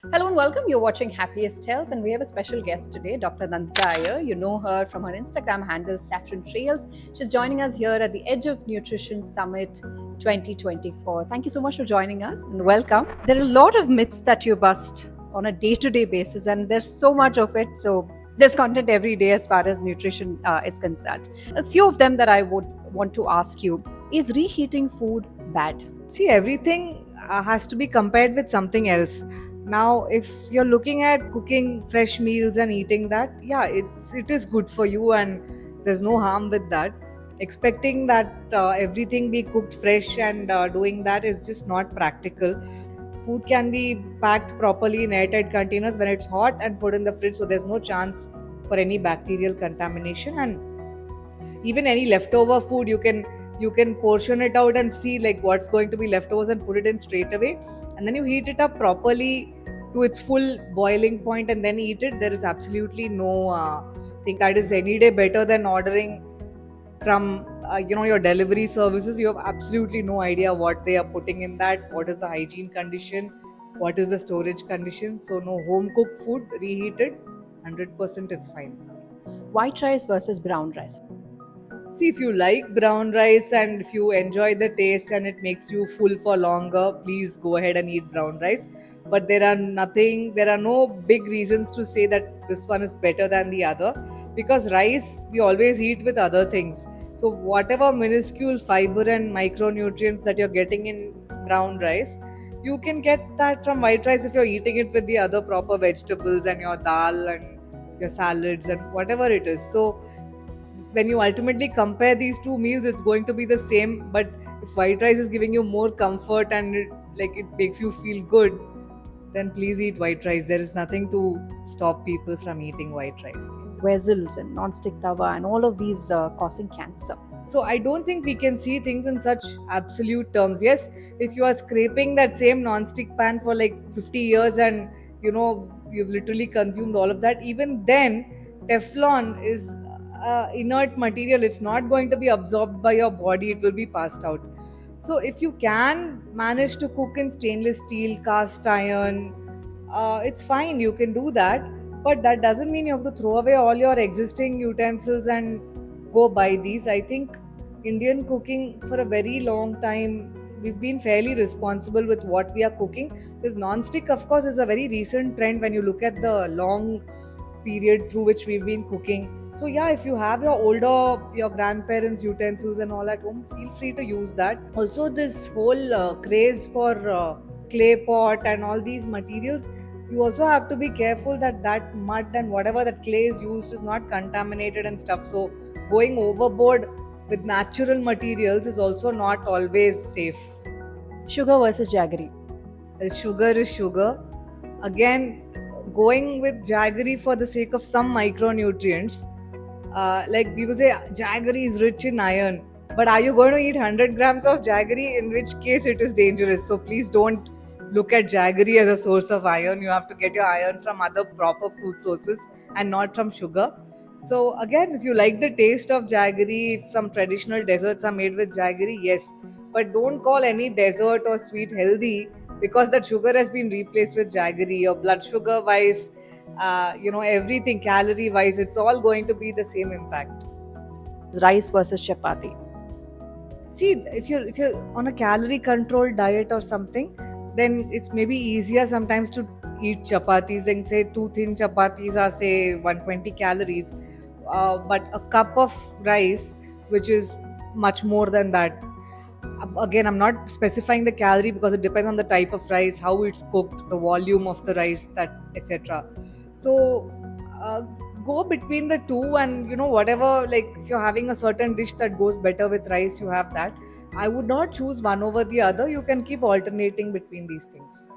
Hello and welcome. You're watching Happiest Health, and we have a special guest today, Dr. Nandita Iyer. You know her from her Instagram handle, Saffron Trails. She's joining us here at the Edge of Nutrition Summit 2024. Thank you so much for joining us and welcome. There are a lot of myths that you bust on a day to day basis, and there's so much of it. So, there's content every day as far as nutrition is concerned. A few of them that I would want to ask you: is reheating food bad? See, everything has to be compared with something else. Now, if you're looking at cooking fresh meals and eating that, yeah, it is good for you, and there's no harm with that. Expecting that everything be cooked fresh and doing that is just not practical. Food can be packed properly in airtight containers when it's hot and put in the fridge, so there's no chance for any bacterial contamination. And even any leftover food, you can portion it out and see like what's going to be leftovers and put it in straight away, and then you heat it up properly to its full boiling point and then eat it. There is absolutely no thing that is any day better than ordering from your delivery services. You have absolutely no idea what they are putting in that, what is the hygiene condition, what is the storage condition. So no, home cooked food reheated 100% it's fine. White rice versus brown rice. See, if you like brown rice and if you enjoy the taste and it makes you full for longer, please go ahead and eat brown rice. But there are no big reasons to say that this one is better than the other, because rice we always eat with other things. So, whatever minuscule fiber and micronutrients that you're getting in brown rice, you can get that from white rice if you're eating it with the other proper vegetables and your dal and your salads and whatever it is. So, when you ultimately compare these two meals, it's going to be the same. But if white rice is giving you more comfort and it makes you feel good, then please eat white rice. There is nothing to stop people from eating white rice. Vessels and non-stick tawa and all of these causing cancer. So I don't think we can see things in such absolute terms. Yes, if you are scraping that same non-stick pan for like 50 years and you've literally consumed all of that, even then Teflon is inert material. It's not going to be absorbed by your body, it will be passed out. So if you can manage to cook in stainless steel, cast iron, it's fine, you can do that. But that doesn't mean you have to throw away all your existing utensils and go buy these. I think Indian cooking for a very long time, we've been fairly responsible with what we are cooking. This non-stick, of course, is a very recent trend when you look at the long period through which we've been cooking. So yeah, if you have your grandparents' utensils and all at home, feel free to use that. Also, this whole craze for clay pot and all these materials, you also have to be careful that that mud and whatever that clay is used is not contaminated and stuff. So going overboard with natural materials is also not always safe. Sugar versus jaggery. Well, sugar is sugar. Again, going with jaggery for the sake of some micronutrients, like people say jaggery is rich in iron, but are you going to eat 100 grams of jaggery, in which case it is dangerous. So please don't look at jaggery as a source of iron. You have to get your iron from other proper food sources and not from sugar. So again, if you like the taste of jaggery, if some traditional desserts are made with jaggery, yes, but don't call any dessert or sweet healthy because that sugar has been replaced with jaggery. Your blood sugar wise, everything calorie wise, it's all going to be the same impact. Rice versus chapati. See, if you're on a calorie controlled diet or something, then it's maybe easier sometimes to eat chapatis. Then say two thin chapatis are say 120 calories, but a cup of rice, which is much more than that. Again, I'm not specifying the calorie because it depends on the type of rice, how it's cooked, the volume of the rice, that etc. So uh, go between the two, and whatever, like if you're having a certain dish that goes better with rice, you have that. I would not choose one over the other. You can keep alternating between these things.